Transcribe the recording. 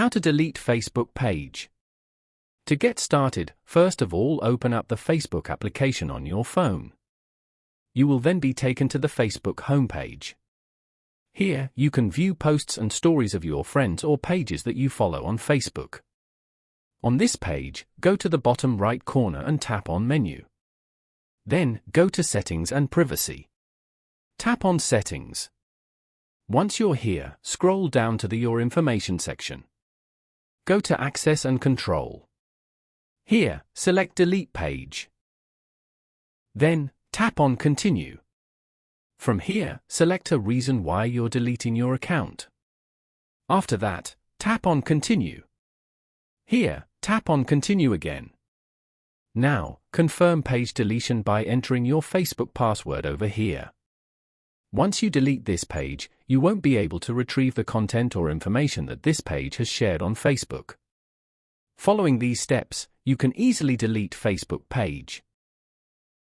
How to delete Facebook page. To get started, first of all open up the Facebook application on your phone. You will then be taken to the Facebook homepage. Here, you can view posts and stories of your friends or pages that you follow on Facebook. On this page, go to the bottom right corner and tap on Menu. Then, go to Settings and Privacy. Tap on Settings. Once you're here, scroll down to the Your Information section. Go to Access and Control. Here, select Delete Page. Then, tap on Continue. From here, select a reason why you're deleting your account. After that, tap on Continue. Here, tap on Continue again. Now, confirm page deletion by entering your Facebook password over here. Once you delete this page, you won't be able to retrieve the content or information that this page has shared on Facebook. Following these steps, you can easily delete Facebook page.